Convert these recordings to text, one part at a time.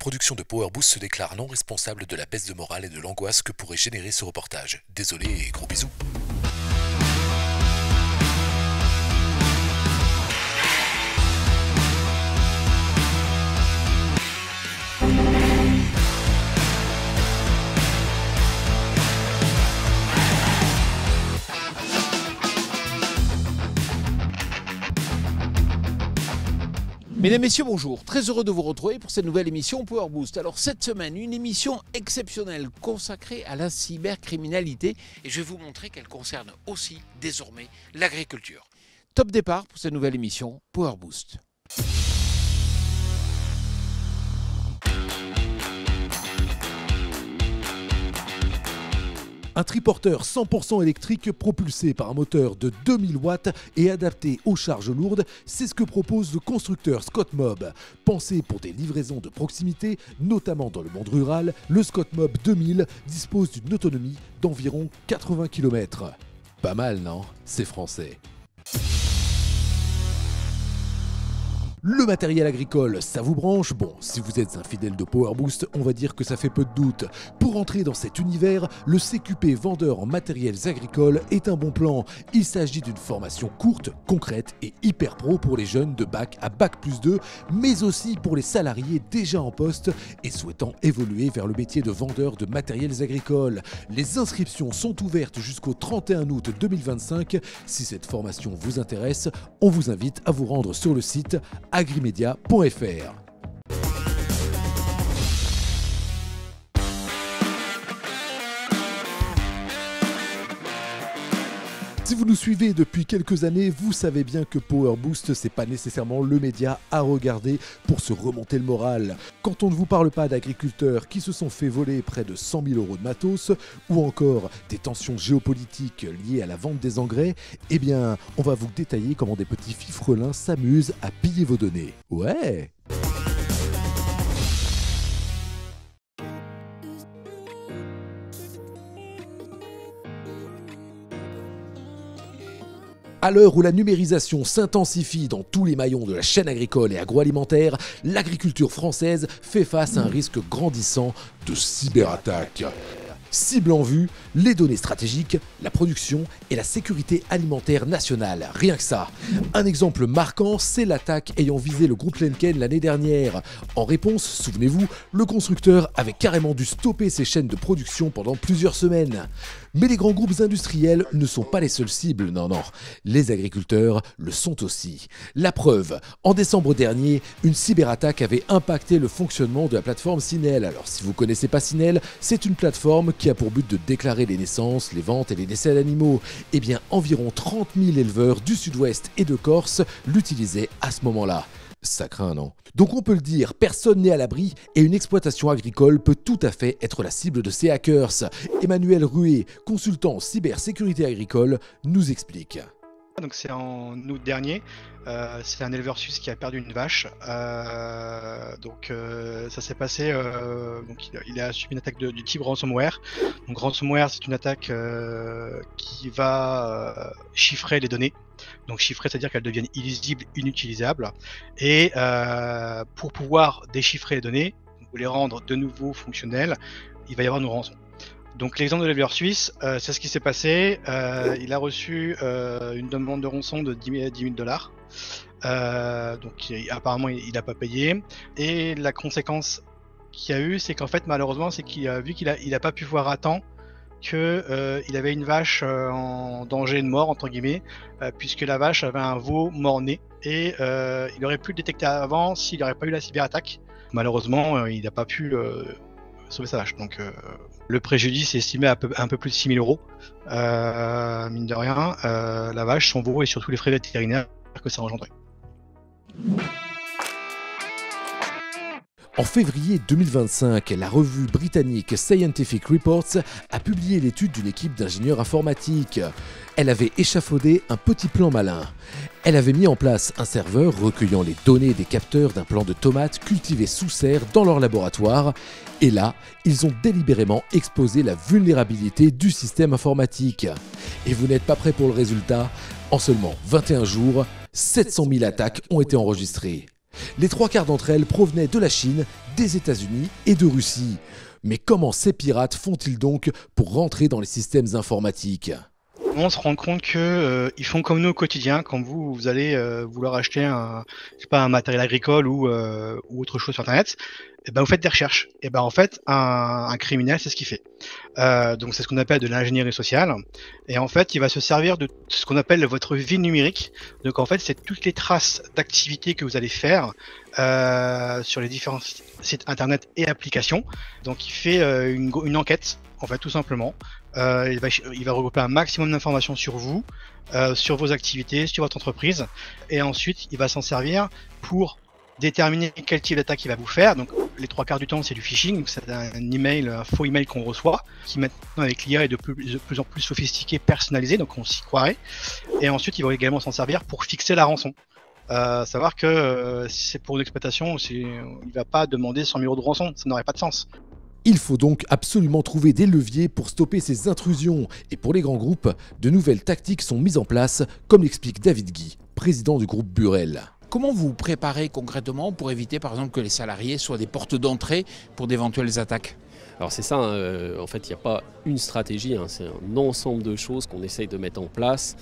production de Power Boost se déclare non responsable de la baisse de morale et de l'angoisse que pourrait générer ce reportage. Désolé et gros bisous. Mesdames, Messieurs, bonjour. Très heureux de vous retrouver pour cette nouvelle émission Power Boost. Alors cette semaine, une émission exceptionnelle consacrée à la cybercriminalité et je vais vous montrer qu'elle concerne aussi désormais l'agriculture. Top départ pour cette nouvelle émission Power Boost. Un triporteur 100% électrique propulsé par un moteur de 2000 watts et adapté aux charges lourdes, c'est ce que propose le constructeur ScottMob. Pensé pour des livraisons de proximité, notamment dans le monde rural, le ScottMob 2000 dispose d'une autonomie d'environ 80 km. Pas mal, non? C'est français. Le matériel agricole, ça vous branche? Bon, si vous êtes un fidèle de Power Boost, on va dire que ça fait peu de doute. Pour entrer dans cet univers, le CQP vendeur en matériels agricoles est un bon plan. Il s'agit d'une formation courte, concrète et hyper pro pour les jeunes de bac à bac+2, mais aussi pour les salariés déjà en poste et souhaitant évoluer vers le métier de vendeur de matériels agricoles. Les inscriptions sont ouvertes jusqu'au 31 août 2025. Si cette formation vous intéresse, on vous invite à vous rendre sur le site agrimedia.fr. Si vous nous suivez depuis quelques années, vous savez bien que Power Boost, c'est pas nécessairement le média à regarder pour se remonter le moral. Quand on ne vous parle pas d'agriculteurs qui se sont fait voler près de 100 000 € de matos, ou encore des tensions géopolitiques liées à la vente des engrais, eh bien, on va vous détailler comment des petits fifrelins s'amusent à piller vos données. Ouais! À l'heure où la numérisation s'intensifie dans tous les maillons de la chaîne agricole et agroalimentaire, l'agriculture française fait face à un risque grandissant de cyberattaque. Cible en vue, les données stratégiques, la production et la sécurité alimentaire nationale. Rien que ça. Un exemple marquant, c'est l'attaque ayant visé le groupe Lenken l'année dernière. En réponse, souvenez-vous, le constructeur avait carrément dû stopper ses chaînes de production pendant plusieurs semaines. Mais les grands groupes industriels ne sont pas les seules cibles, non. Les agriculteurs le sont aussi. La preuve, en décembre dernier, une cyberattaque avait impacté le fonctionnement de la plateforme Cinel. Alors si vous ne connaissez pas Cinel, c'est une plateforme qui a pour but de déclarer les naissances, les ventes et les décès d'animaux. Eh bien, environ 30 000 éleveurs du sud-ouest et de Corse l'utilisaient à ce moment-là. Ça craint, non? Donc on peut le dire, personne n'est à l'abri et une exploitation agricole peut tout à fait être la cible de ces hackers. Emmanuel Rué, consultant en cybersécurité agricole, nous explique. Donc c'est en août dernier, c'est un éleveur suisse qui a perdu une vache. Ça s'est passé, donc il a subi une attaque du type ransomware. Donc ransomware, c'est une attaque qui va chiffrer les données. Donc chiffrer, c'est-à-dire qu'elles deviennent illisibles, inutilisables. Et pour pouvoir déchiffrer les données, ou les rendre de nouveau fonctionnelles, il va y avoir une rançon. Donc l'exemple de l'éleveur suisse, c'est ce qui s'est passé. Il a reçu une demande de rançon de 10 000 $. Donc apparemment il n'a pas payé. Et la conséquence qu'il y a eu, c'est qu'en fait malheureusement, c'est qu'il a vu qu'il a pas pu voir à temps que il avait une vache en danger de mort entre guillemets, puisque la vache avait un veau mort-né et il aurait pu le détecter avant s'il n'aurait pas eu la cyberattaque. Malheureusement, il n'a pas pu sauver sa vache. Donc le préjudice est estimé à un peu plus de 6 000 €, mine de rien, la vache, son veau et surtout les frais vétérinaires que ça a engendré. En février 2025, la revue britannique Scientific Reports a publié l'étude d'une équipe d'ingénieurs informatiques. Elle avait échafaudé un petit plan malin. Elle avait mis en place un serveur recueillant les données des capteurs d'un plant de tomates cultivé sous serre dans leur laboratoire. Et là, ils ont délibérément exposé la vulnérabilité du système informatique. Et vous n'êtes pas prêts pour le résultat? En seulement 21 jours, 700 000 attaques ont été enregistrées. Les 3/4 d'entre elles provenaient de la Chine, des États-Unis et de Russie. Mais comment ces pirates font-ils donc pour rentrer dans les systèmes informatiques ? On se rend compte que ils font comme nous au quotidien. Quand vous allez vouloir acheter un matériel agricole ou autre chose sur Internet, et ben vous faites des recherches. Et ben en fait, un criminel, c'est ce qu'il fait. Donc c'est ce qu'on appelle de l'ingénierie sociale. Et en fait, il va se servir de ce qu'on appelle votre vie numérique. Donc en fait, c'est toutes les traces d'activités que vous allez faire sur les différents sites Internet et applications. Donc il fait une enquête, en fait, tout simplement. Il va regrouper un maximum d'informations sur vous, sur vos activités, sur votre entreprise, et ensuite il va s'en servir pour déterminer quel type d'attaque il va vous faire. Donc les 3/4 du temps c'est du phishing, donc c'est un faux email qu'on reçoit, qui maintenant avec l'IA est de plus en plus sophistiqué, personnalisé, donc on s'y croirait. Et ensuite il va également s'en servir pour fixer la rançon. Savoir que si c'est pour une exploitation, il va pas demander 100 000 € de rançon, ça n'aurait pas de sens. Il faut donc absolument trouver des leviers pour stopper ces intrusions. Et pour les grands groupes, de nouvelles tactiques sont mises en place, comme l'explique David Guy, président du groupe Burel. Comment vous vous préparez concrètement pour éviter par exemple que les salariés soient des portes d'entrée pour d'éventuelles attaques ? Alors c'est ça, en fait il n'y a pas une stratégie, c'est un ensemble de choses qu'on essaye de mettre en place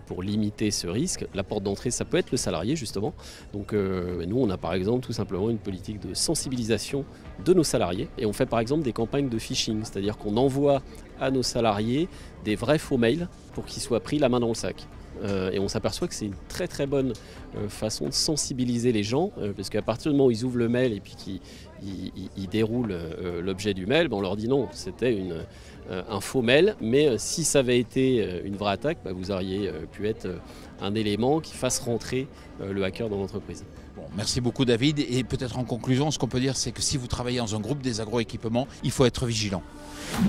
pour limiter ce risque. La porte d'entrée ça peut être le salarié justement, donc nous on a par exemple tout simplement une politique de sensibilisation de nos salariés et on fait par exemple des campagnes de phishing, c'est-à-dire qu'on envoie à nos salariés des vrais faux mails pour qu'ils soient pris la main dans le sac. Et on s'aperçoit que c'est une très très bonne façon de sensibiliser les gens, parce qu'à partir du moment où ils ouvrent le mail et puis qu'ils déroulent l'objet du mail, on leur dit non, c'était un faux mail, mais si ça avait été une vraie attaque, vous auriez pu être un élément qui fasse rentrer le hacker dans l'entreprise. Bon, merci beaucoup David, et peut-être en conclusion, ce qu'on peut dire c'est que si vous travaillez dans un groupe des agroéquipements, il faut être vigilant.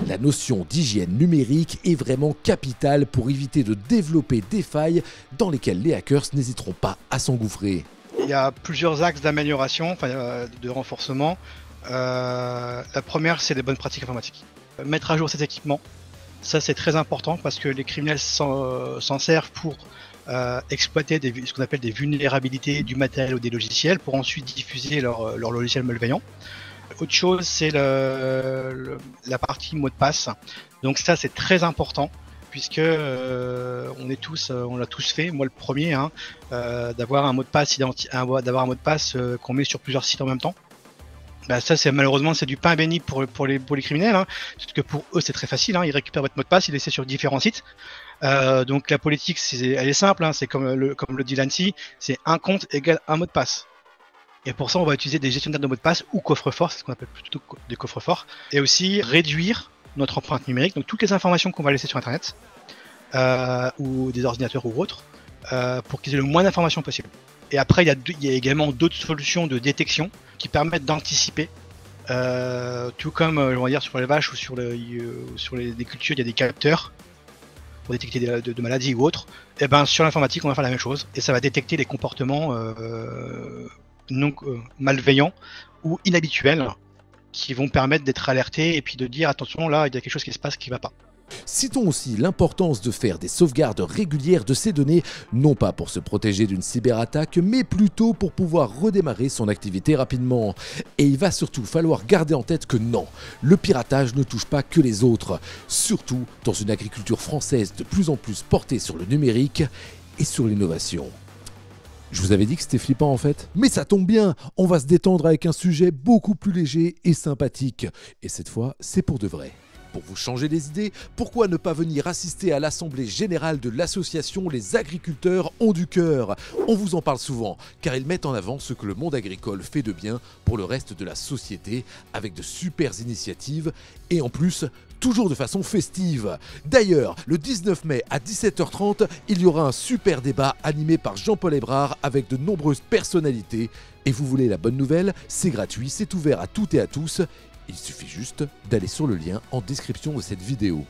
La notion d'hygiène numérique est vraiment capitale pour éviter de développer des failles dans lesquelles les hackers n'hésiteront pas à s'engouffrer. Il y a plusieurs axes d'amélioration, de renforcement. La première, c'est les bonnes pratiques informatiques. Mettre à jour ces équipements, ça c'est très important parce que les criminels s'en servent pour exploiter ce qu'on appelle des vulnérabilités du matériel ou des logiciels pour ensuite diffuser leur logiciel malveillant. Autre chose, c'est la partie mot de passe. Donc ça, c'est très important puisque on l'a tous fait. Moi, le premier, d'avoir un mot de passe qu'on met sur plusieurs sites en même temps. Ça, malheureusement, c'est du pain béni pour les criminels. Parce que pour eux, c'est très facile. Ils récupèrent votre mot de passe, ils laissent sur différents sites. Donc la politique, elle est simple. C'est comme le dit l'ANSSI, c'est un compte égale un mot de passe. Et pour ça, on va utiliser des gestionnaires de mots de passe ou coffres-forts, c'est ce qu'on appelle plutôt des coffres-forts. Et aussi réduire notre empreinte numérique, donc toutes les informations qu'on va laisser sur Internet, ou des ordinateurs ou autres, pour qu'ils aient le moins d'informations possible. Et après, il y a également d'autres solutions de détection qui permettent d'anticiper. Tout comme, on va dire, sur les vaches ou sur les cultures, il y a des capteurs pour détecter de maladies ou autres. Et sur l'informatique, on va faire la même chose. Et ça va détecter les comportements malveillants ou inhabituels qui vont permettre d'être alertés et puis de dire attention, là il y a quelque chose qui se passe qui ne va pas. Citons aussi l'importance de faire des sauvegardes régulières de ces données, non pas pour se protéger d'une cyberattaque, mais plutôt pour pouvoir redémarrer son activité rapidement. Et il va surtout falloir garder en tête que non, le piratage ne touche pas que les autres, surtout dans une agriculture française de plus en plus portée sur le numérique et sur l'innovation. Je vous avais dit que c'était flippant en fait. Mais ça tombe bien, on va se détendre avec un sujet beaucoup plus léger et sympathique. Et cette fois, c'est pour de vrai. Pour vous changer les idées, pourquoi ne pas venir assister à l'assemblée générale de l'association Les Agriculteurs ont du cœur? On vous en parle souvent, car ils mettent en avant ce que le monde agricole fait de bien pour le reste de la société, avec de super initiatives, et en plus, toujours de façon festive. D'ailleurs, le 19 mai à 17h30, il y aura un super débat animé par Jean-Paul Hébrard avec de nombreuses personnalités. Et vous voulez la bonne nouvelle? C'est gratuit, c'est ouvert à toutes et à tous. Il suffit juste d'aller sur le lien en description de cette vidéo.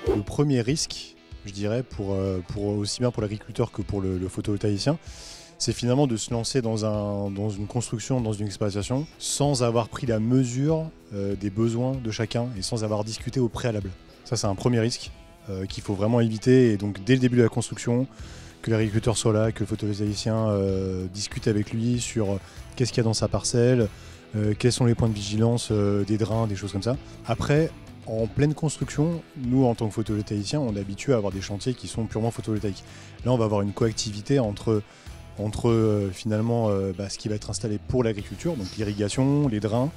Le premier risque, je dirais, pour aussi bien pour l'agriculteur que pour le photovoltaïcien, c'est finalement de se lancer dans une construction, dans une exploitation, sans avoir pris la mesure des besoins de chacun et sans avoir discuté au préalable. Ça, c'est un premier risque qu'il faut vraiment éviter. Et donc, dès le début de la construction, que l'agriculteur soit là, que le photovoltaïcien discute avec lui sur qu'est-ce qu'il y a dans sa parcelle, quels sont les points de vigilance des drains, des choses comme ça. Après, en pleine construction, nous, en tant que photovoltaïciens, on est habitué à avoir des chantiers qui sont purement photovoltaïques. Là, on va avoir une coactivité entre finalement ce qui va être installé pour l'agriculture, donc l'irrigation, les drains,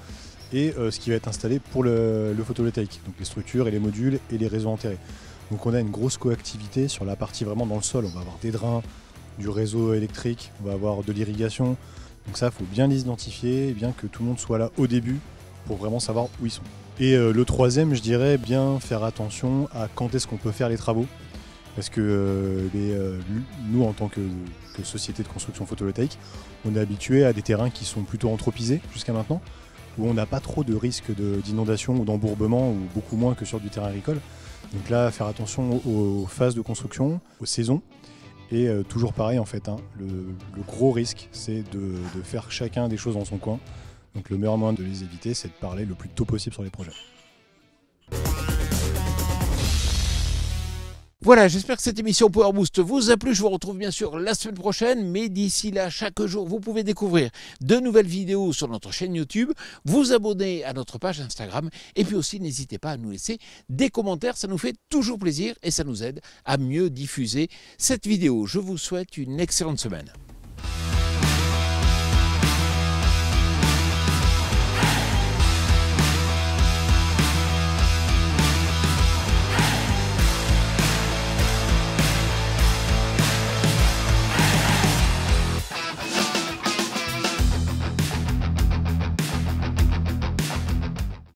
et ce qui va être installé pour le photovoltaïque, donc les structures et les modules et les réseaux enterrés. Donc on a une grosse coactivité sur la partie vraiment dans le sol. On va avoir des drains, du réseau électrique, on va avoir de l'irrigation. Donc ça, il faut bien les identifier, bien que tout le monde soit là au début pour vraiment savoir où ils sont. Et le troisième, je dirais, bien faire attention à quand est-ce qu'on peut faire les travaux. Parce que nous, en tant que société de construction photovoltaïque, on est habitué à des terrains qui sont plutôt anthropisés jusqu'à maintenant, où on n'a pas trop de risque d'inondation ou d'embourbement, ou beaucoup moins que sur du terrain agricole. Donc là, faire attention aux phases de construction, aux saisons. Et toujours pareil, en fait, le gros risque, c'est de faire chacun des choses dans son coin. Donc le meilleur moyen de les éviter, c'est de parler le plus tôt possible sur les projets. Voilà, j'espère que cette émission Power Boost vous a plu. Je vous retrouve bien sûr la semaine prochaine, mais d'ici là, chaque jour, vous pouvez découvrir de nouvelles vidéos sur notre chaîne YouTube, vous abonner à notre page Instagram, et puis aussi n'hésitez pas à nous laisser des commentaires, ça nous fait toujours plaisir et ça nous aide à mieux diffuser cette vidéo. Je vous souhaite une excellente semaine.